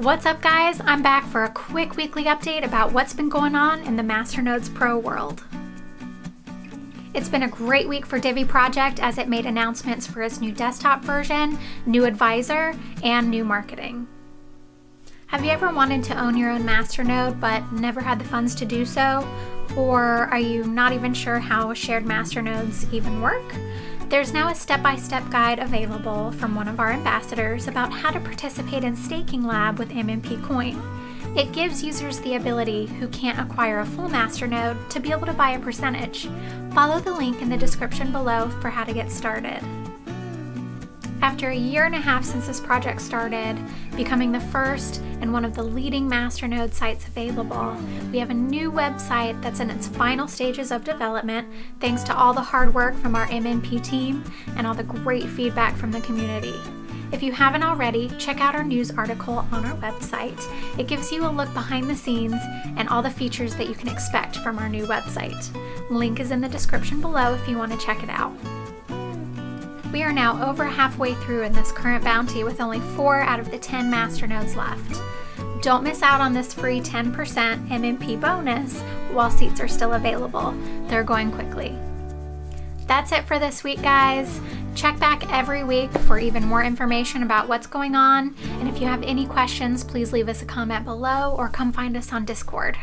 What's up, guys? I'm back for a quick weekly update about what's been going on in the Masternodes Pro world. It's been a great week for Divi Project as it made announcements for its new desktop version, new advisor, and new marketing. Have you ever wanted to own your own masternode but never had the funds to do so? Or are you not even sure how shared masternodes even work? There's now a step-by-step guide available from one of our ambassadors about how to participate in Staking Lab with MMP Coin. It gives users the ability who can't acquire a full masternode to be able to buy a percentage. Follow the link in the description below for how to get started. After a year and a half since this project started, becoming the first and one of the leading masternode sites available, we have a new website that's in its final stages of development thanks to all the hard work from our MMP team and all the great feedback from the community. If you haven't already, check out our news article on our website. It gives you a look behind the scenes and all the features that you can expect from our new website. Link is in the description below if you want to check it out. We are now over halfway through in this current bounty with only 4 out of the 10 masternodes left. Don't miss out on this free 10% MMP bonus while seats are still available. They're going quickly. That's it for this week, guys. Check back every week for even more information about what's going on. And if you have any questions, please leave us a comment below or come find us on Discord.